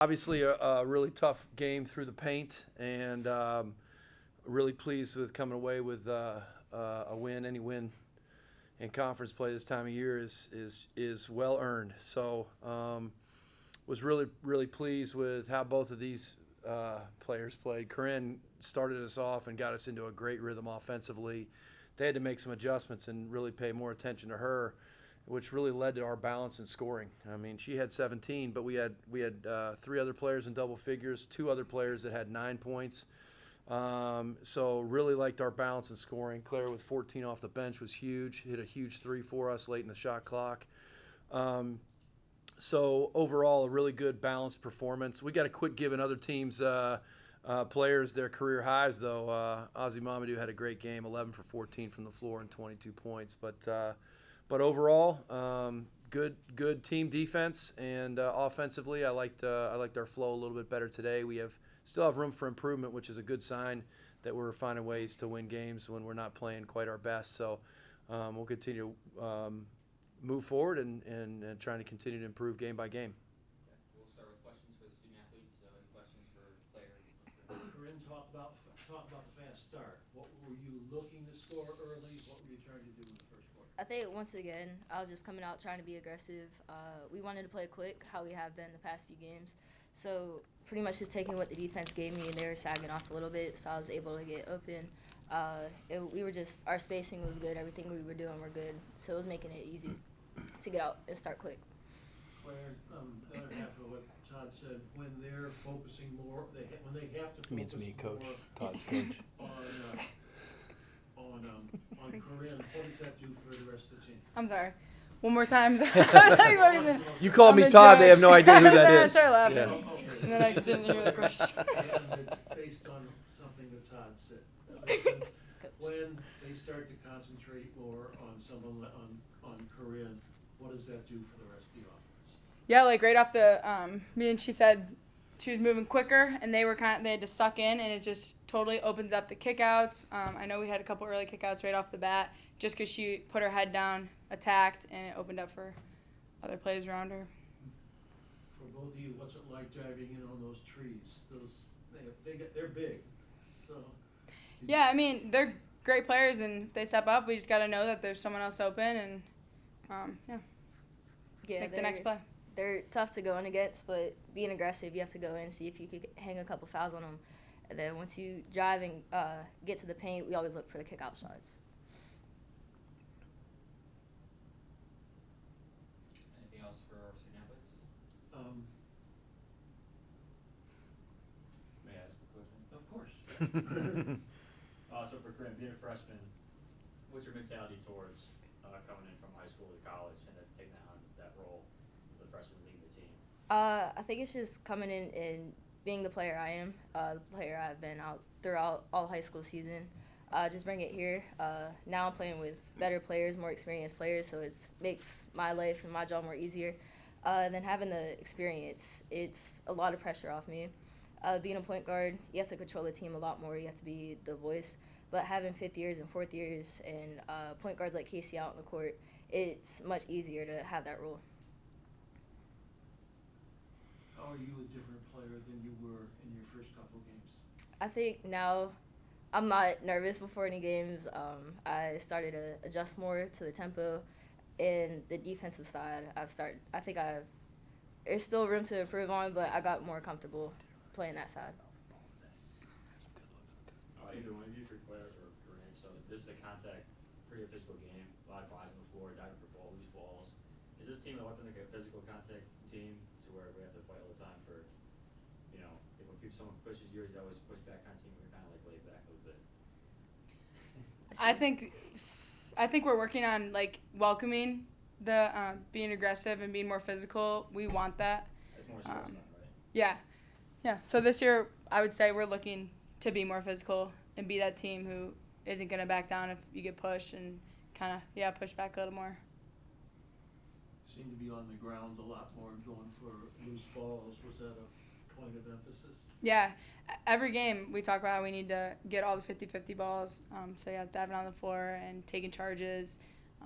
Obviously, a really tough game through the paint, and really pleased with coming away with a win. Any win in conference play this time of year is well earned. So, was really pleased with how both of these players played. Corynne started us off and got us into a great rhythm offensively. They had to make some adjustments and really pay more attention to her, which really led to our balance in scoring. I mean, she had 17, but we had three other players in double figures, two other players that had 9 points. So really liked our balance in scoring. Clare with 14 off the bench was huge. Hit a huge three for us late in the shot clock. So overall, a really good balanced performance. We got to quit giving other teams players their career highs, though. Ozzy Mamadou had a great game, 11 for 14 from the floor and 22 points. But overall, good team defense, and offensively, I liked our flow a little bit better today. We still have room for improvement, which is a good sign that we're finding ways to win games when we're not playing quite our best. So we'll continue to move forward and trying to continue to improve game by game. Okay. We'll start with questions for the student athletes. Any questions for Clare? Corynne, talk about the fast start. What were you looking to score early? What were you trying to do in the first quarter? I think once again, I was just coming out trying to be aggressive. We wanted to play quick, how we have been the past few games. So pretty much just taking what the defense gave me, and they were sagging off a little bit, so I was able to get open. Our spacing was good. Everything we were doing were good. So it was making it easy to get out and start quick. Clare, the other half of what Todd said, when they're focusing more, when they have to focus Means me, Coach. more Todd's coach. on Corynne, what does that do for the rest of the team? I'm sorry. One more time. You called me I'm Todd. a They have no idea who that Then I is. started laughing. Yeah. Oh, okay. And then I didn't hear the question. And it's based on something that Todd said. For instance, when they start to concentrate more on someone on Corynne, what does that do for the rest of the offense? Yeah, like right off the me and she said she was moving quicker, and they had to suck in, and it just totally opens up the kickouts. I know we had a couple early kickouts right off the bat, just because she put her head down, attacked, and it opened up for other plays around her. For both of you, what's it like diving in on those trees? They're big, so. Yeah, I mean they're great players, and if they step up, we just got to know that there's someone else open, and make the next play. They're tough to go in against, but being aggressive, you have to go in and see if you could hang a couple fouls on them. And then once you drive and get to the paint, we always look for the kick-out shots. Anything else for our student athletes? May I ask a question? Of course. So for Corynne, being a freshman, what's your mentality towards coming in from high school to college and then taking on that role as a freshman leading the team? I think it's just coming in and being the player I am, the player I've been out throughout all high school season. Just bring it here. Now I'm playing with better players, more experienced players, so it makes my life and my job more easier. Than having the experience, it's a lot of pressure off me. Being a point guard, you have to control the team a lot more. You have to be the voice. But having fifth years and fourth years and point guards like Casey out on the court, it's much easier to have that role. How are you a different player than you were in your first couple games? I think now I'm not nervous before any games. I started to adjust more to the tempo, and the defensive side. There's still room to improve on, but I got more comfortable playing that side. Either one of you for Clare or Corynne. So this is a contact, pretty physical game. A lot of bodies on the floor, diving for loose balls. Is this team a weapon like a physical contact team to where we have to fight all the time for, if someone pushes you, you always push back on team, we're kind of like laid back a little bit. I think we're working on like welcoming the being aggressive and being more physical. We want that. That's more stress then, right? Yeah. So this year, I would say we're looking to be more physical and be that team who isn't going to back down if you get pushed and kind of, push back a little more. Seem to be on the ground a lot more, going for loose balls. Was that a point of emphasis? Yeah. Every game we talk about how we need to get all the 50-50 balls. Diving on the floor and taking charges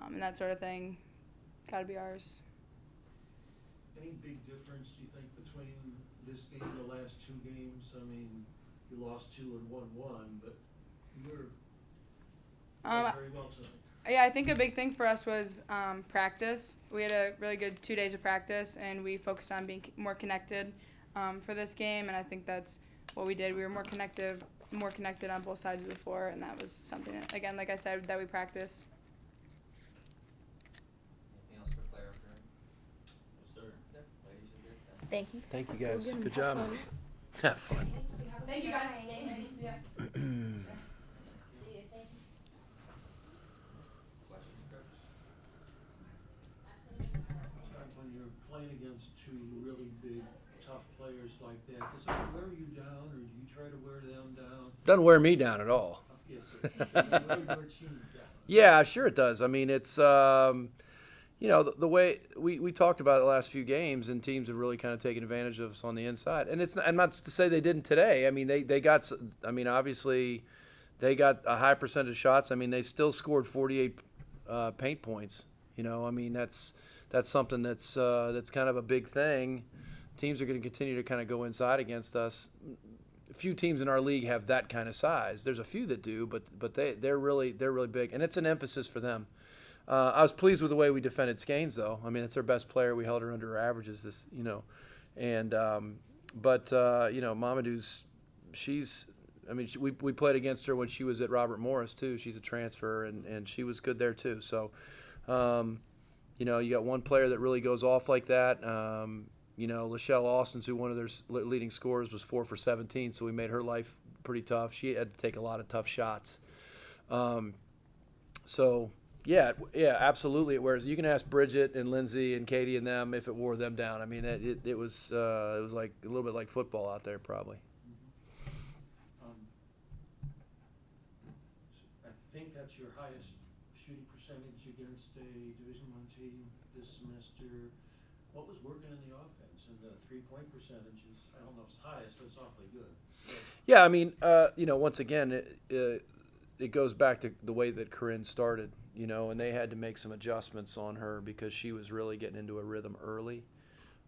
and that sort of thing. Got to be ours. Any big difference, do you think, between this last 2 games? I mean, you lost 2 and won 1, but you were playing very well tonight. Yeah, I think a big thing for us was practice. We had a really good 2 days of practice, and we focused on being more connected for this game, and I think that's what we did. We were more connected on both sides of the floor, and that was something that, again, like I said, that we practiced. Anything else for Clare or Corynne? Yes, sir. No, ladies are good. Thank you. Thank you guys. Good. Good Have job. fun. Have fun. Thank you, guys. Yeah. Questions, Coach? Todd, when you're playing against 2 really big, tough players like that, does it wear you down, or do you try to wear them down? Doesn't wear me down at all. Yes, sir. You wear your team down. Yeah, sure it does. I mean, it's you know, the way we talked about it the last few games, and teams have really kind of taken advantage of us on the inside. And I'm not to say they didn't today. I mean, they got. I mean, obviously, they got a high percentage of shots. I mean, they still scored 48 paint points. You know, I mean, that's something that's kind of a big thing. Teams are going to continue to kind of go inside against us. A few teams in our league have that kind of size. There's a few that do, but they're really big, and it's an emphasis for them. I was pleased with the way we defended Skanes, though. I mean, it's our best player. We held her under her averages this, you know, and but you know, Mamadou's, she's. I mean, we played against her when she was at Robert Morris too. She's a transfer, and she was good there too. So, you know, you got one player that really goes off like that. You know, Lachelle Austin's, who one of their leading scorers, was 4 for 17, so we made her life pretty tough. She had to take a lot of tough shots. So. Yeah, absolutely. It wears. You can ask Bridget and Lindsay and Katie and them if it wore them down. I mean, it was like a little bit like football out there, probably. I think that's your highest shooting percentage against a Division I team this semester. What was working in the offense? And the 3-point percentage is, I don't know if it's highest, but it's awfully good. Yeah, I mean, you know, once again, it goes back to the way that Corynne started. You know, and they had to make some adjustments on her because she was really getting into a rhythm early.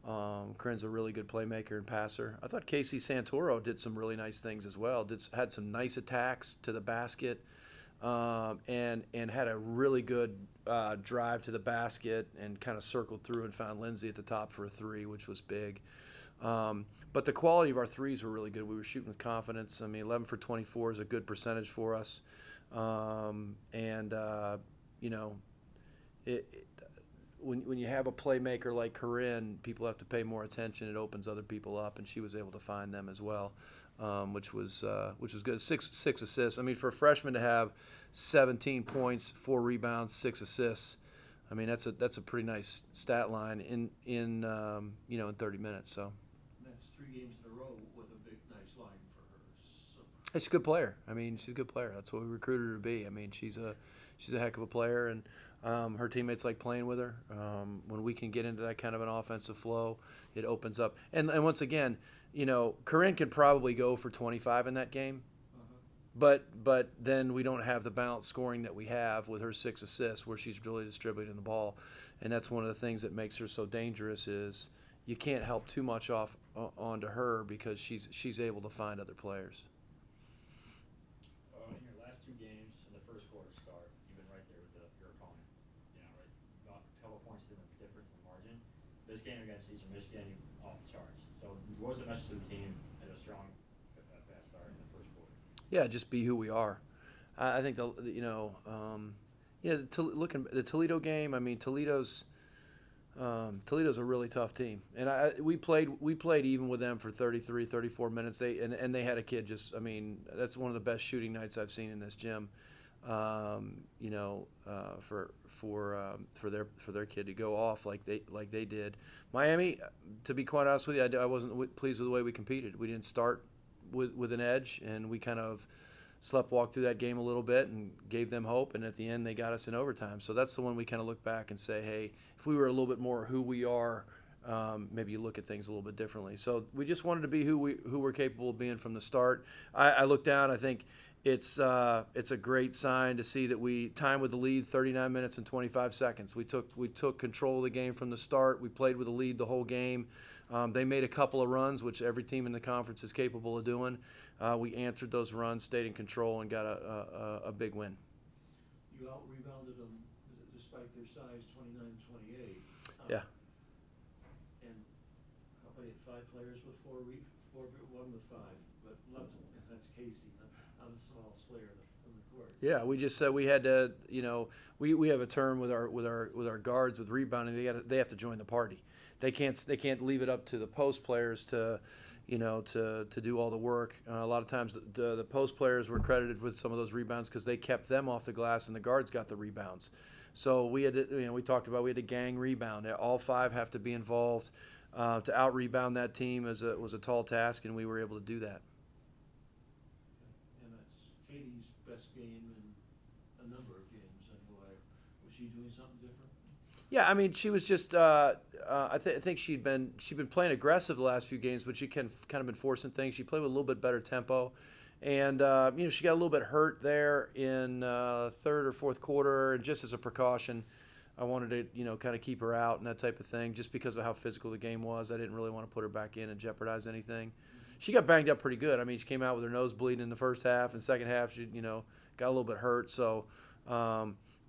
Corynne's a really good playmaker and passer. I thought Casey Santoro did some really nice things as well. Had some nice attacks to the basket, and had a really good drive to the basket and kind of circled through and found Lindsay at the top for a 3, which was big. But the quality of our threes were really good. We were shooting with confidence. I mean, 11 for 24 is a good percentage for us. You know, when you have a playmaker like Corynne, people have to pay more attention. It opens other people up, and she was able to find them as well, which was good. Six assists. I mean, for a freshman to have 17 points, 4 rebounds, 6 assists. I mean, that's a pretty nice stat line in 30 minutes. So. That's 3 games in a row with a big, nice line for her. So. She's a good player. I mean, she's a good player. That's what we recruited her to be. I mean, she's a heck of a player, and her teammates like playing with her. When we can get into that kind of an offensive flow, it opens up. And once again, you know, Corynne can probably go for 25 in that game, but then we don't have the balanced scoring that we have with her 6 assists, where she's really distributing the ball, and that's one of the things that makes her so dangerous. Is you can't help too much onto her because she's able to find other players. In your last 2 games, in the first quarter start, you've been right there with your opponent. You know, right, about a couple points didn't make a difference in the margin. This game against Eastern Michigan, you off the charts. So, what was the message to the team at a strong, fast start in the first quarter? Yeah, just be who we are. I think the Toledo game. I mean, Toledo's a really tough team, and we played even with them for 33, 34 minutes. And they had a kid just. I mean, that's one of the best shooting nights I've seen in this gym. You know, for their kid to go off like they did. Miami, to be quite honest with you, I wasn't pleased with the way we competed. We didn't start with an edge, and we kind of sleptwalked through that game a little bit and gave them hope, and at the end they got us in overtime. So that's the one we kind of look back and say, hey, if we were a little bit more who we are, maybe you look at things a little bit differently. So we just wanted to be who we're capable of being from the start. I look down, I think it's a great sign to see that we timed with the lead 39 minutes and 25 seconds. We took control of the game from the start. We played with the lead the whole game. They made a couple of runs, which every team in the conference is capable of doing. We answered those runs, stayed in control, and got a big win. You out-rebounded them despite their size, 29-28. Yeah. And how many, 5 players with one with 5, but left, that's Casey. I'm the smallest player in the court. Yeah, we just said we had to, we have a term with our guards with rebounding. They have to join the party. They can't leave it up to the post players to do all the work. A lot of times the post players were credited with some of those rebounds because they kept them off the glass and the guards got the rebounds. So we had to, we talked about we had to gang rebound. All 5 have to be involved. To out rebound that team was a tall task, and we were able to do that. And that's Katie's best game in a number of games anyway. Was she doing something different? Yeah, I mean, she was just. I think she'd been playing aggressive the last few games, but she kind of been forcing things. She played with a little bit better tempo, and she got a little bit hurt there in third or fourth quarter, and just as a precaution, I wanted to kind of keep her out and that type of thing, just because of how physical the game was. I didn't really want to put her back in and jeopardize anything. She got banged up pretty good. I mean, she came out with her nose bleeding in the first half, and second half she got a little bit hurt. So.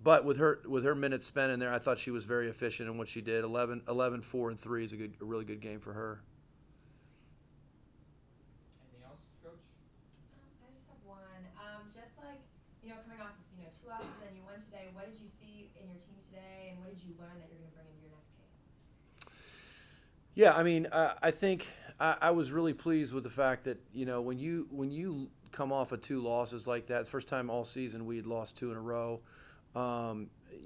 But with her minutes spent in there, I thought she was very efficient in what she did. 11, 4, and 3 is a really good game for her. Anything else, Coach? I just have one. Just like, coming off of, 2 losses and you won today, what did you see in your team today, and what did you learn that you're going to bring into your next game? Yeah, I mean, I think I was really pleased with the fact that, when you come off of 2 losses like that, it's the first time all season we had lost 2 in a row.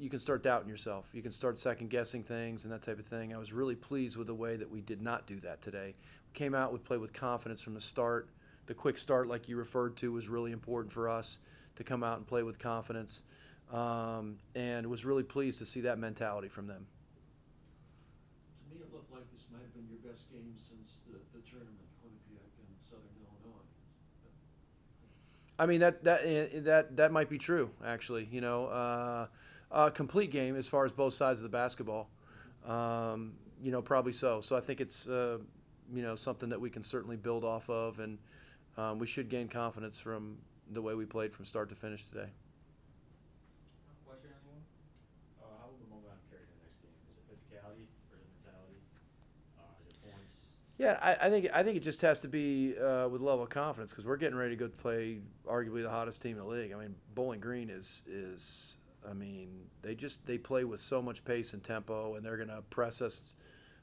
You can start doubting yourself. You can start second-guessing things and that type of thing. I was really pleased with the way that we did not do that today. We came out, we played with confidence from the start. The quick start, like you referred to, was really important for us to come out and play with confidence, and was really pleased to see that mentality from them. To me, it looked like this might have been your best game since the tournament, Quinnipiac and Southern Illinois. I mean, that might be true, actually. A complete game as far as both sides of the basketball. Probably so. So I think it's something that we can certainly build off of, and we should gain confidence from the way we played from start to finish today. Question, anyone? How will the momentum carry to the next game? Is it physicality or is it mentality? Is it points? Yeah, I think it just has to be with a level of confidence, because we're getting ready to go play arguably the hottest team in the league. I mean, Bowling Green is I mean, they play with so much pace and tempo, and they're going to press us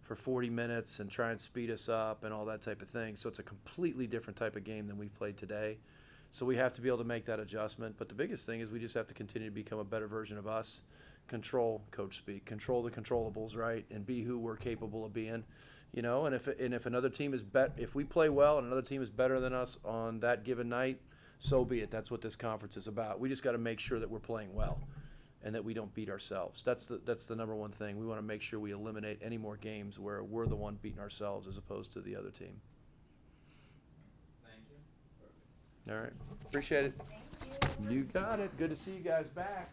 for 40 minutes and try and speed us up and all that type of thing. So it's a completely different type of game than we've played today. So we have to be able to make that adjustment. But the biggest thing is we just have to continue to become a better version of us, control, coach speak, control the controllables, right, and be who we're capable of being. And if another team is if we play well and another team is better than us on that given night, so be it. That's what this conference is about. We just got to make sure that we're playing well and that we don't beat ourselves. That's the number one thing. We want to make sure we eliminate any more games where we're the one beating ourselves as opposed to the other team. Thank you. All right. Appreciate it. Thank you. You got it. Good to see you guys back.